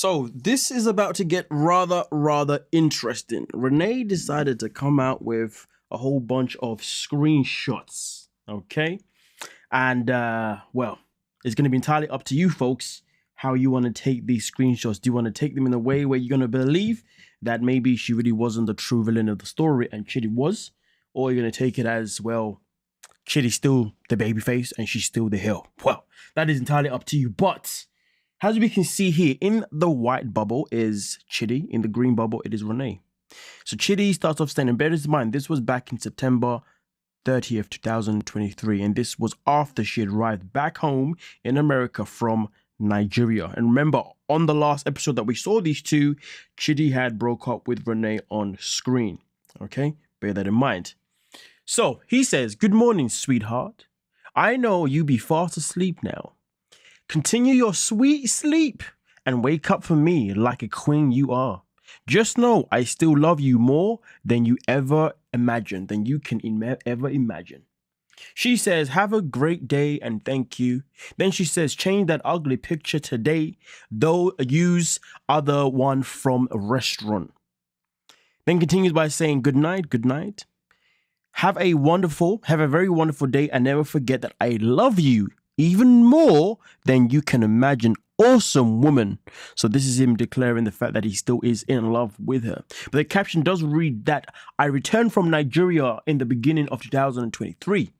So this is about to get rather interesting. Rayne decided to come out with a whole bunch of screenshots, okay? And well, it's going to be entirely up to you folks how you want to take these screenshots. Do you want to take them in a way where you're going to believe that maybe she really wasn't the true villain of the story and Chidi was? Or you're going to take it as, well, Chidi's still the babyface and she's still the heel? Well, that is entirely up to you. But as we can see here, in the white bubble is Chidi. In the green bubble, it is Rayne. So Chidi starts off saying, and bear this in mind, this was back in September 30th, 2023. And this was after she had arrived back home in America from Nigeria. And remember, on the last episode that we saw these two, Chidi had broke up with Rayne on screen. Okay, bear that in mind. So he says, "Good morning, sweetheart. I know you be fast asleep now. Continue your sweet sleep and wake up for me like a queen you are. Just know I still love you more than you ever imagined, than you can ever imagine." She says, "Have a great day and thank you." Then she says, "Change that ugly picture today, though use other one from a restaurant." Then continues by saying, "Good night, good night. Have a very wonderful day and never forget that I love you even more than you can imagine. Awesome woman." So this is him declaring the fact that he still is in love with her. But the caption does read that "I returned from Nigeria in the beginning of 2023.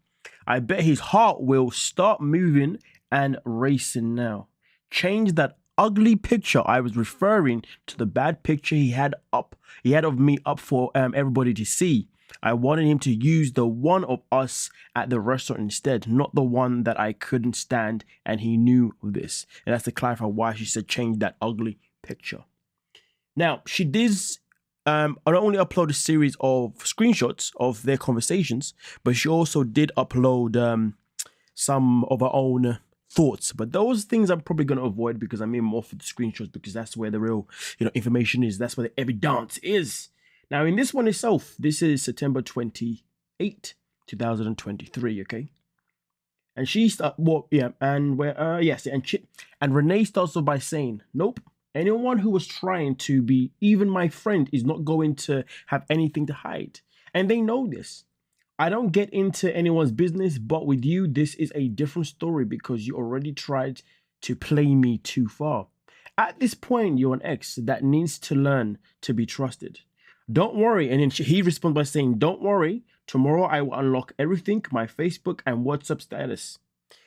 I bet his heart will start moving and racing now. Change that ugly picture." I was referring to the bad picture he had of me up for everybody to see. "I wanted him to use the one of us at the restaurant instead, not the one that I couldn't stand, and he knew this." And that's to clarify why she said change that ugly picture. Now, she did not only upload a series of screenshots of their conversations, but she also did upload some of her own thoughts. But those things I'm probably going to avoid because I'm in more for the screenshots, because that's where the real information is. That's where the evidence is. Now, in this one itself, this is September 28, 2023, okay? And she and Rayne starts off by saying, "Nope, anyone who was trying to be even my friend is not going to have anything to hide. And they know this. I don't get into anyone's business, but with you, this is a different story because you already tried to play me too far. At this point, you're an ex that needs to learn to be trusted. Don't worry." And then he responds by saying, "Don't worry, tomorrow I will unlock everything, my Facebook and WhatsApp status."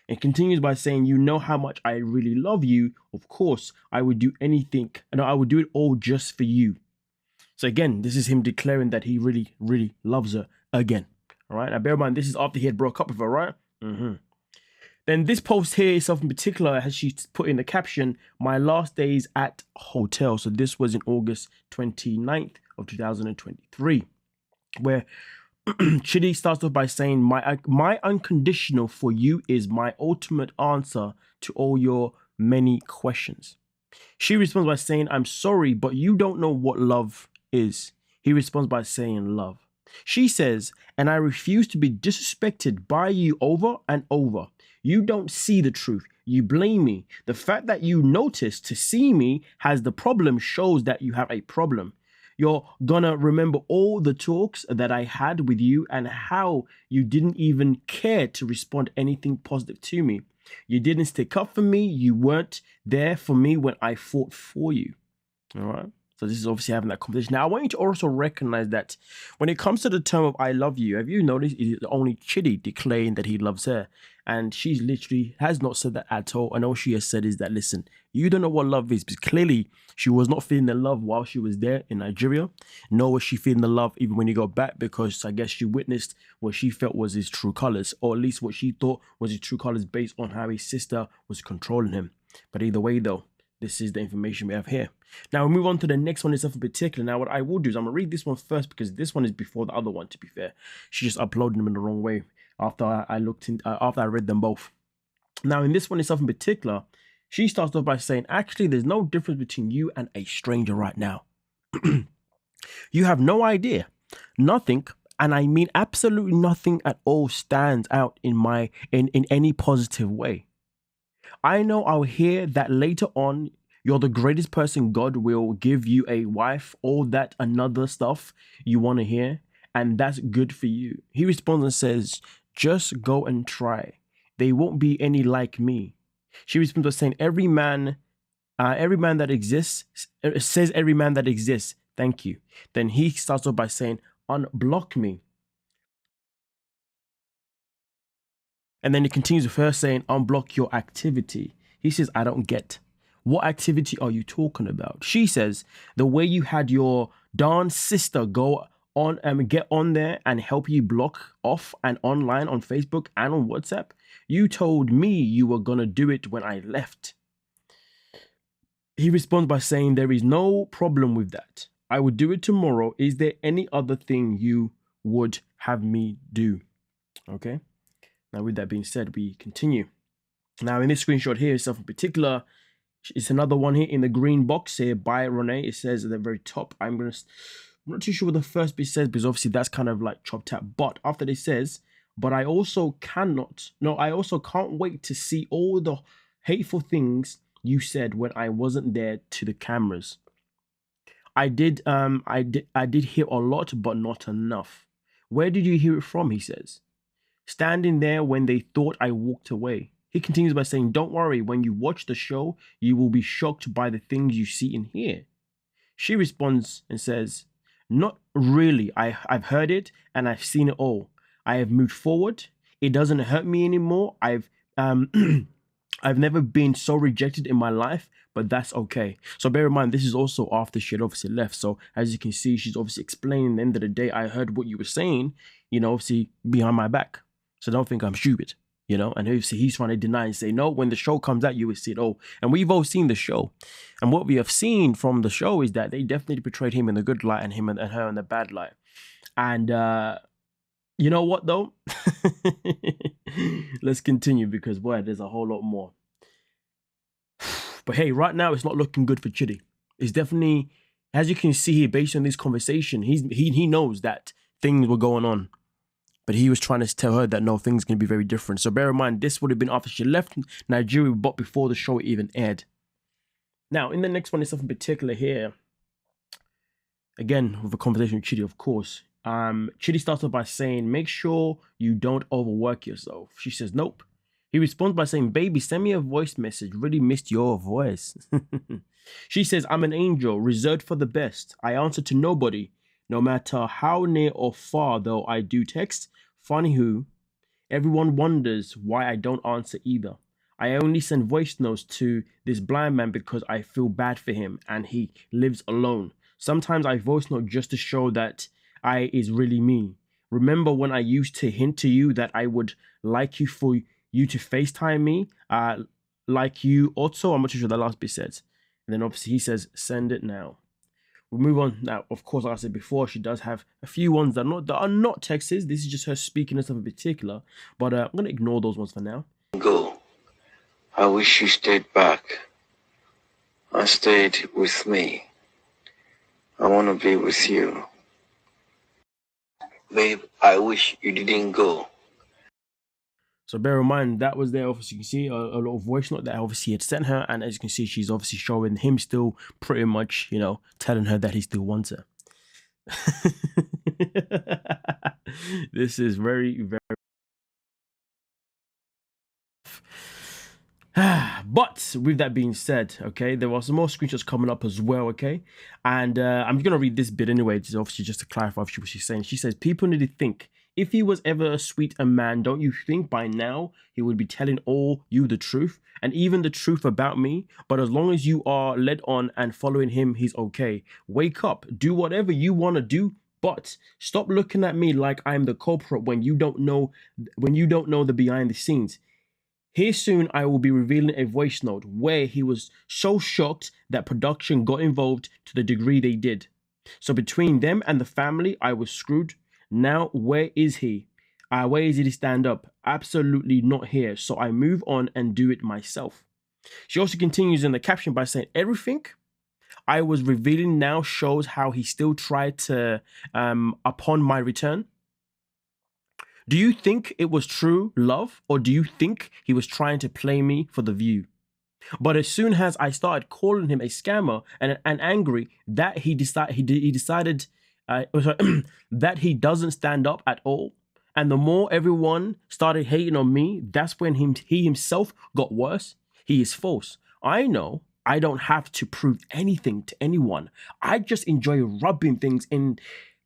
And continues by saying, "You know how much I really love you. Of course, I would do anything, and I would do it all just for you." So again, this is him declaring that he really, really loves her again. All right, now bear in mind, this is after he had broke up with her, right? Then this post here itself in particular, as she put in the caption, "My last days at hotel." So this was in August 29th of 2023, where Chidi starts off by saying, my unconditional for you is my ultimate answer to all your many questions." She responds by saying, "I'm sorry, but you don't know what love is." He responds by saying, "Love." She says, "And I refuse to be disrespected by you over and over. You don't see the truth. You blame me. The fact that you notice to see me has the problem shows that you have a problem. You're gonna remember all the talks that I had with you and how you didn't even care to respond anything positive to me. You didn't stick up for me. You weren't there for me when I fought for you." All right. So this is obviously having that conversation. Now, I want you to also recognize that when it comes to the term of "I love you," have you noticed it's only Chidi declaring that he loves her? And she literally has not said that at all. And all she has said is that, listen, you don't know what love is, because clearly she was not feeling the love while she was there in Nigeria, nor was she feeling the love even when he got back, because I guess she witnessed what she felt was his true colors, or at least what she thought was his true colors based on how his sister was controlling him. But either way, though, this is the information we have here. Now, we'll move on to the next one itself in particular. Now, what I will do is I'm going to read this one first, because this one is before the other one, to be fair. She just uploaded them in the wrong way after I read them both. Now, in this one itself in particular, she starts off by saying, "Actually, there's no difference between you and a stranger right now. You have no idea. Nothing, and I mean absolutely nothing at all, stands out in any positive way. I know I'll hear that later on You're the greatest person. God will give you a wife, all that another stuff you want to hear, and that's good for you. He responds and says, just go and try. They won't be any like me. She responds by saying, every man that exists says every man that exists. Thank you. Then he starts off by saying, unblock me. And then he continues with her saying, unblock your activity. He says, I don't get. What activity are you talking about? She says, the way you had your darn sister go on and get on there and help you block off and online on Facebook and on WhatsApp. You told me you were going to do it when I left. He responds by saying, there is no problem with that. I would do it tomorrow. Is there any other thing you would have me do? Okay. Now, with that being said, we continue. Now, in this screenshot here itself in particular, it's another one here in the green box here by Rayne. It says at the very top, I'm not too sure what the first bit says, because obviously that's kind of like chopped out. But after it says, but I also can't wait to see all the hateful things you said when I wasn't there to the cameras. I did hear a lot, but not enough. Where did you hear it from? He says. Standing there when they thought I walked away. He continues by saying, don't worry, when you watch the show, you will be shocked by the things you see and hear. She responds and says, not really. I've heard it and I've seen it all. I have moved forward. It doesn't hurt me anymore. I've never been so rejected in my life, but that's okay. So bear in mind, this is also after she had obviously left. So as you can see, she's obviously explaining at the end of the day, I heard what you were saying, obviously behind my back. So don't think I'm stupid, and obviously he's trying to deny and say, no, when the show comes out, you will see it all. And we've all seen the show. And what we have seen from the show is that they definitely portrayed him in the good light and him and her in the bad light. And you know what, though? Let's continue, because, boy, there's a whole lot more. But hey, right now, it's not looking good for Chidi. It's definitely, as you can see here, based on this conversation, he knows that things were going on. But he was trying to tell her that, no, things can be very different. So bear in mind, this would have been after she left Nigeria, but before the show even aired. Now, in the next one, it's something particular here. Again, with a conversation with Chidi, of course. Chidi starts off by saying, make sure you don't overwork yourself. She says, nope. He responds by saying, baby, send me a voice message. Really missed your voice. She says, I'm an angel, reserved for the best. I answer to nobody. No matter how near or far, though I do text, funny who, everyone wonders why I don't answer either. I only send voice notes to this blind man because I feel bad for him and he lives alone. Sometimes I voice note just to show that I is really me. Remember when I used to hint to you that I would like you for you to FaceTime me? Like you also, I'm not too sure the last bit says. And then obviously he says, send it now. We move on now. Of course, like I said before, she does have a few ones that are not texts. This is just her speaking and stuff in particular. But I'm gonna ignore those ones for now. Go. I wish you stayed back. I stayed with me. I want to be with you. Babe, I wish you didn't go. So bear in mind, that was there. Obviously, you can see a little voice note that obviously had sent her. And as you can see, she's obviously showing him still pretty much, telling her that he still wants her. This is very, very... But with that being said, okay, there are some more screenshots coming up as well, okay? And I'm going to read this bit anyway, obviously just to clarify what she's saying. She says, people need to think. If he was ever sweet a man, don't you think by now he would be telling all you the truth and even the truth about me? But as long as you are led on and following him, he's okay. Wake up, do whatever you want to do, but stop looking at me like I'm the culprit when you don't know the behind the scenes. Here soon I will be revealing a voice note where he was so shocked that production got involved to the degree they did. So between them and the family, I was screwed. Now, where is he? Where is he to stand up? Absolutely not here. So I move on and do it myself. She also continues in the caption by saying, everything I was revealing now shows how he still tried to, upon my return. Do you think it was true love, or do you think he was trying to play me for the view? But as soon as I started calling him a scammer and angry, that he decided that he doesn't stand up at all. And the more everyone started hating on me, that's when he himself got worse. He is false. I know I don't have to prove anything to anyone. I just enjoy rubbing things in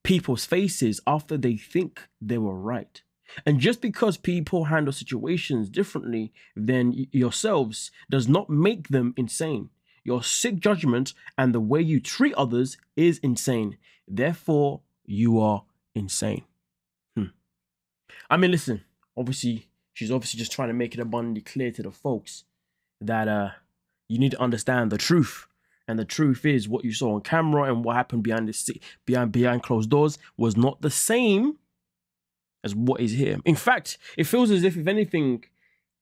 people's faces after they think they were right. And just because people handle situations differently than yourselves does not make them insane. Your sick judgment and the way you treat others is insane. Therefore, you are insane. I mean, listen, obviously, she's obviously just trying to make it abundantly clear to the folks that you need to understand the truth. And the truth is what you saw on camera and what happened behind closed doors was not the same as what is here. In fact, it feels as if anything,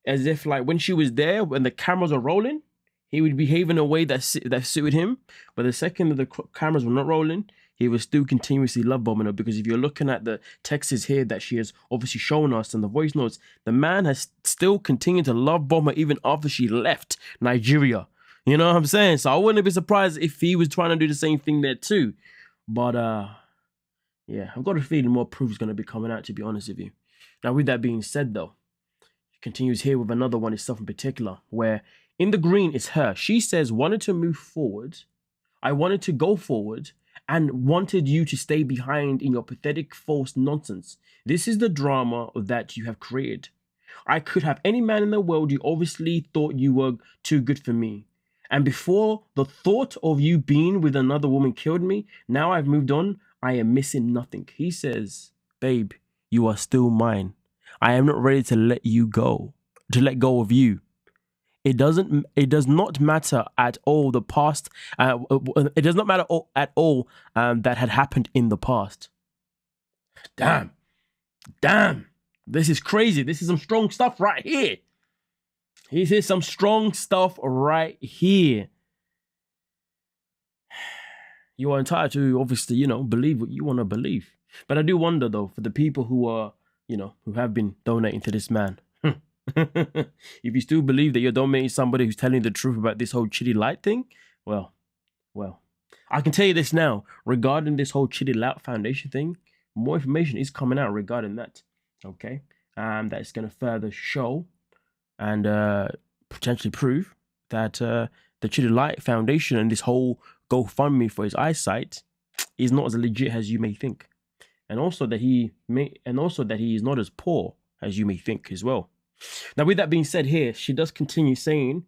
as if like when she was there, when the cameras are rolling, he would behave in a way that suited him. But the second that the cameras were not rolling, he was still continuously love bombing her. Because if you're looking at the texts here that she has obviously shown us and the voice notes, the man has still continued to love bomb her even after she left Nigeria. You know what I'm saying? So I wouldn't be surprised if he was trying to do the same thing there too. But yeah, I've got a feeling more proof is going to be coming out, to be honest with you. Now, with that being said, though, she continues here with another one itself in particular, where in the green, it's her. She says, wanted to move forward. I wanted to go forward and wanted you to stay behind in your pathetic false nonsense. This is the drama that you have created. I could have any man in the world. You obviously thought you were too good for me. And before the thought of you being with another woman killed me, now I've moved on. I am missing nothing. He says, babe, you are still mine. I am not ready to let go of you. It does not matter at all the past. It does not matter at all that had happened in the past. Damn. This is crazy. This is some strong stuff right here. He says some strong stuff right here. You are entitled to, obviously, believe what you want to believe. But I do wonder, though, for the people who are, who have been donating to this man. If you still believe that you're donating somebody who's telling the truth about this whole Chidi Light thing, well, I can tell you this now. Regarding this whole Chidi Light Foundation thing, more information is coming out regarding that. Okay? That is going to further show and potentially prove that the Chidi Light Foundation and this whole GoFundMe for his eyesight is not as legit as you may think, and also that he is not as poor as you may think as well. Now, with that being said, here she does continue saying,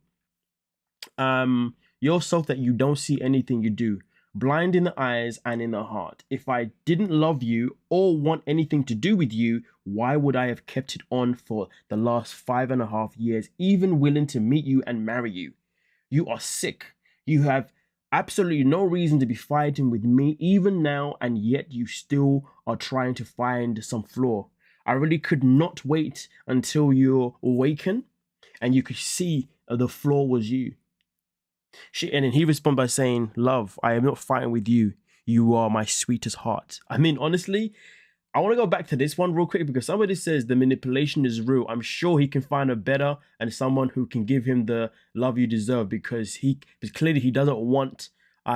yourself that you don't see anything you do, blind in the eyes and in the heart. If I didn't love you or want anything to do with you, why would I have kept it on for the last 5.5 years, even willing to meet you and marry you? You are sick. You have absolutely no reason to be fighting with me even now, and yet you still are trying to find some flaw. I really could not wait until you're awakened and you could see the flaw was you. And then he responded by saying, love, I am not fighting with you. You are my sweetest heart. I mean, honestly, I want to go back to this one real quick because somebody says the manipulation is real. I'm sure he can find a better and someone who can give him the love you deserve because clearly he doesn't want,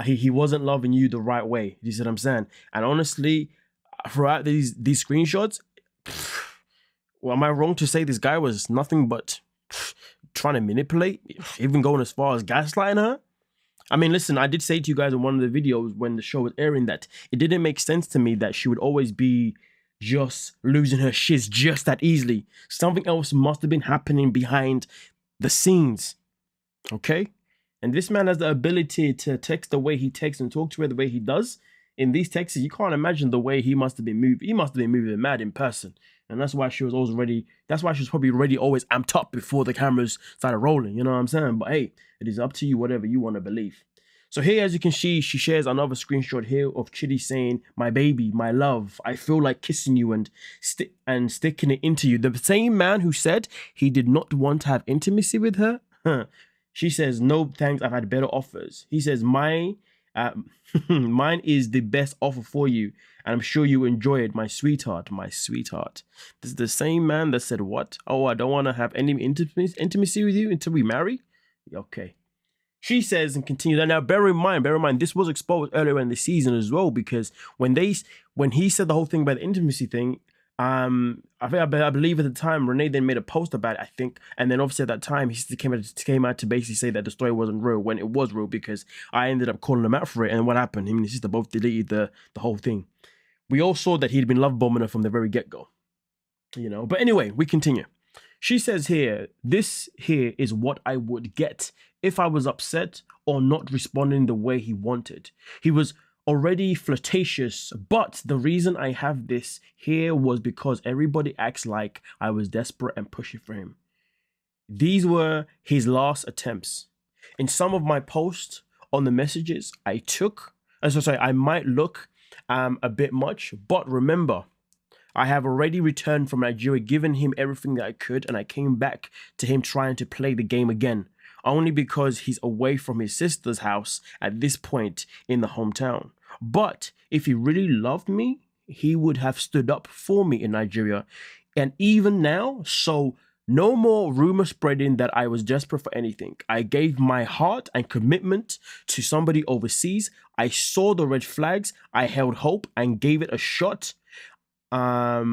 he wasn't loving you the right way. You see what I'm saying? And honestly, throughout these screenshots, well, am I wrong to say this guy was nothing but trying to manipulate, even going as far as gaslighting her? I mean, listen, I did say to you guys in one of the videos when the show was airing that it didn't make sense to me that she would always be just losing her shiz just that easily. Something else must have been happening behind the scenes, okay? And this man has the ability to text the way he texts and talk to her the way he does. In these texts, you can't imagine the way he must have been moving. He must have been moving mad in person. And that's why she was always ready. That's why she was probably already always amped up before the cameras started rolling. You know what I'm saying? But hey, it is up to you, whatever you want to believe. So here, as you can see, she shares another screenshot here of Chidi saying, my baby, my love, I feel like kissing you and sticking it into you. The same man who said he did not want to have intimacy with her. She says, no, thanks, I've had better offers. He says, mine is the best offer for you. And I'm sure you enjoy it, my sweetheart, my sweetheart. This is the same man that said what? Oh, I don't want to have any intimacy with you until we marry. Okay. She says and continues. And now, bear in mind, this was exposed earlier in the season as well, because when he said the whole thing about the intimacy thing, I believe at the time Rayne then made a post about it, I think, and then obviously at that time he came out to basically say that the story wasn't real when it was real, because I ended up calling him out for it. And what happened? Him and his sister both deleted the whole thing. We all saw that he'd been love bombing her from the very get go, But anyway, we continue. She says here, this here is what I would get if I was upset or not responding the way he wanted. He was already flirtatious, but the reason I have this here was because everybody acts like I was desperate and pushing for him. These were his last attempts. In some of my posts on the messages I might look a bit much, but remember, I have already returned from Nigeria, given him everything that I could, and I came back to him trying to play the game again, only because he's away from his sister's house at this point in the hometown. But if he really loved me, he would have stood up for me in Nigeria. And even now, so no more rumor spreading that I was desperate for anything. I gave my heart and commitment to somebody overseas. I saw the red flags. I held hope and gave it a shot. I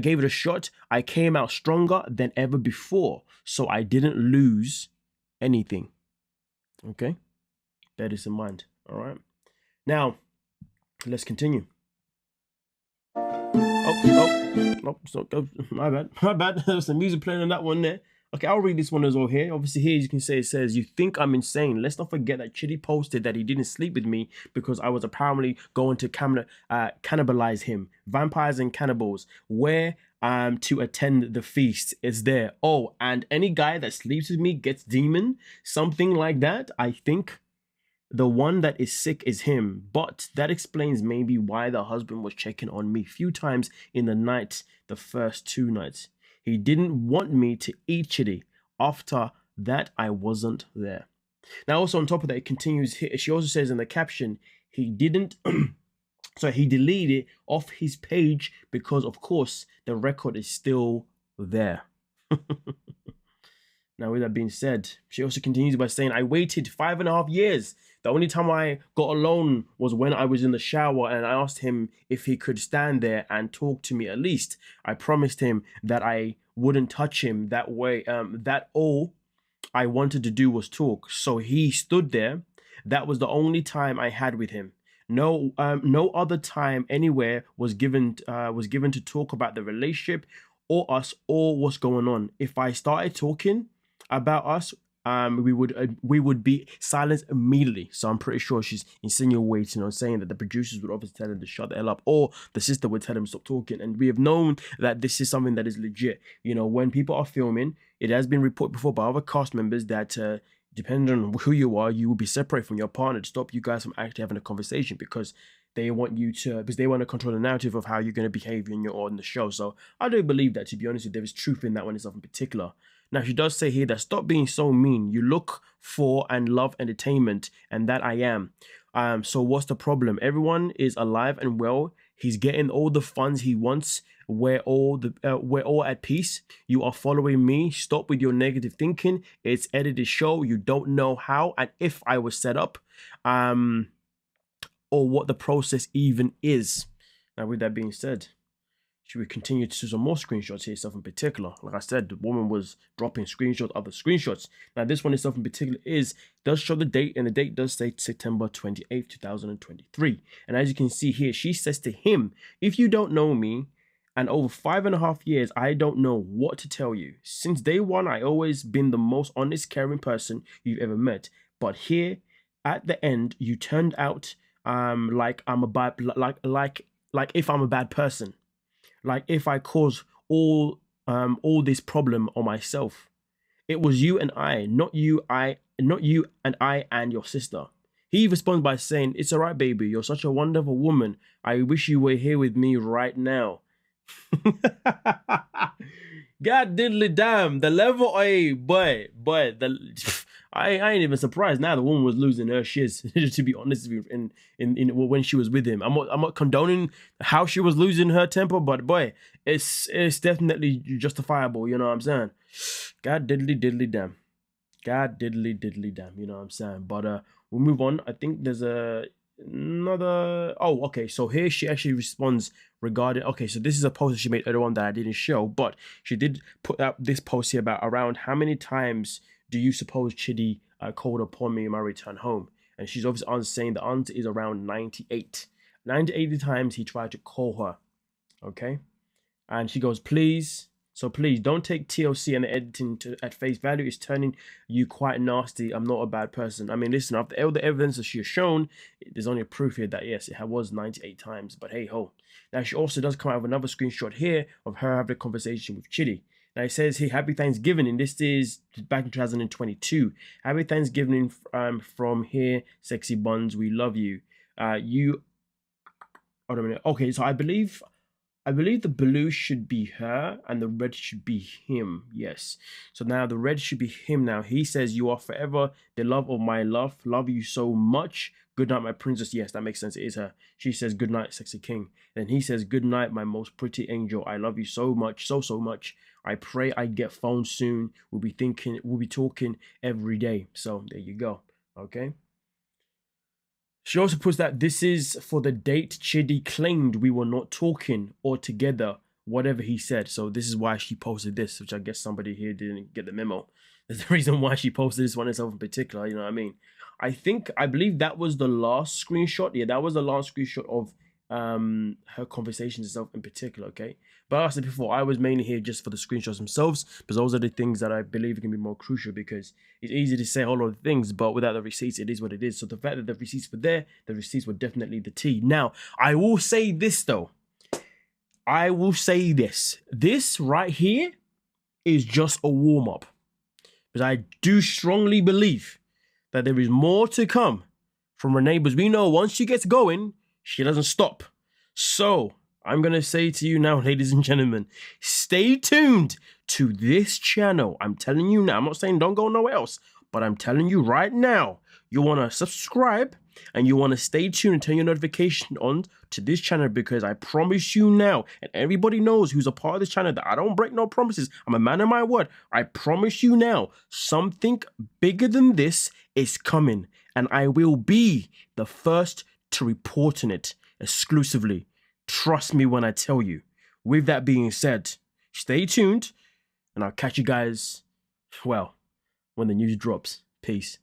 gave it a shot. I came out stronger than ever before, so I didn't lose anything. Okay, bear this in mind. All right, now let's continue. My bad. There's some music playing on that one there. Okay, I'll read this one as well here. Obviously, here you can say it says, "You think I'm insane? Let's not forget that Chidi posted that he didn't sleep with me because I was apparently going to cannibalize him. Vampires and cannibals. Where to attend the feast is there. Oh, and any guy that sleeps with me gets demon. Something like that. I think the one that is sick is him. But that explains maybe why the husband was checking on me few times in the night, the first 2 nights. He didn't want me to eat Chidi. After that, I wasn't there." Now, also on top of that, it continues here. She also says in the caption, he didn't, he deleted it off his page because, of course, the record is still there. Now, with that being said, she also continues by saying, "I waited 5.5 years. The only time I got alone was when I was in the shower and I asked him if he could stand there and talk to me at least. I promised him that I wouldn't touch him that way. That all I wanted to do was talk. So he stood there. That was the only time I had with him. No other time anywhere was given to talk about the relationship or us or what's going on. If I started talking about us, we would be silenced immediately." So I'm pretty sure she's insinuating or saying that the producers would obviously tell him to shut the hell up, or the sister would tell him to stop talking. And we have known that this is something that is legit. When people are filming, it has been reported before by other cast members that depending on who you are, you will be separated from your partner to stop you guys from actually having a conversation, because they want to control the narrative of how you're going to behave when you're on the show. So I do believe that, to be honest, there is truth in that one itself in particular. Now, she does say here that stop being so mean. You look for and love entertainment, and that I am. So what's the problem? Everyone is alive and well. He's getting all the funds he wants. We're all at peace. You are following me. Stop with your negative thinking. It's edited show. You don't know how and if I was set up, or what the process even is. Now, with that being said, should we continue to see some more screenshots here itself in particular? Like I said, the woman was dropping screenshots of the screenshots. Now, this one itself in particular does show the date, and the date does say September 28th, 2023. And as you can see here, she says to him, "If you don't know me, and over 5.5 years, I don't know what to tell you. Since day one, I always been the most honest, caring person you've ever met. But here, at the end, you turned out like I'm a bad, like if I'm a bad person. Like if I cause all this problem on myself. It was you and I, not you and I and your sister." He responds by saying, "It's all right, baby. You're such a wonderful woman. I wish you were here with me right now." God diddly damn, the level, I ain't even surprised now the woman was losing her shiz, to be honest with you, in when she was with him. I'm not condoning how she was losing her temper, but boy, it's definitely justifiable, you know what I'm saying? God diddly damn. God diddly damn, you know what I'm saying? But we'll move on. I think there's another. Oh, okay. So here she actually responds regarding. Okay, so this is a post that she made earlier on that I didn't show, but she did put up this post here about around how many times do you suppose Chidi called upon me in my return home? And she's obviously saying the answer is around 98. 98 times he tried to call her. Okay. And she goes, please. So please don't take TLC and the editing at face value. It's turning you quite nasty. I'm not a bad person. I mean, listen, after all the evidence that she has shown, there's only a proof here that yes, it was 98 times. But hey ho. Now she also does come out with another screenshot here of her having a conversation with Chidi. Now it says here, Happy Thanksgiving, and this is back in 2022. Happy Thanksgiving from here, sexy buns. We love you. Hold on a minute. Okay, so I believe the blue should be her and the red should be him. Yes. So now the red should be him now. He says, you are forever the love of my love. Love you so much. Good night, my princess. Yes, that makes sense. It is her. She says, good night, sexy king. And he says, good night, my most pretty angel. I love you so much, so much. I pray I get phone soon. We'll be talking every day. So there you go. Okay. She also puts that this is for the date Chidi claimed we were not talking or together, whatever he said. So this is why she posted this, which I guess somebody here didn't get the memo. There's the reason why she posted this one itself in particular, you know what I mean? I believe that was the last screenshot. Yeah, that was the last screenshot of her conversations itself in particular, okay? But like I said before, I was mainly here just for the screenshots themselves, because those are the things that I believe can be more crucial, because it's easy to say a whole lot of things, but without the receipts, it is what it is. So the fact that the receipts were there, the receipts were definitely the tea. Now, I will say this though. I will say this. This right here is just a warm-up. Because I do strongly believe that there is more to come from Rayne, because we know once she gets going, she doesn't stop. So I'm going to say to you now, ladies and gentlemen, stay tuned to this channel. I'm telling you now, I'm not saying don't go nowhere else, but I'm telling you right now, you want to subscribe and you want to stay tuned and turn your notification on to this channel, because I promise you now, and everybody knows who's a part of this channel, that I don't break no promises. I'm a man of my word. I promise you now, something bigger than this is coming, and I will be the first to report on it exclusively. Trust me when I tell you. With that being said, stay tuned, and I'll catch you guys, well, when the news drops. Peace.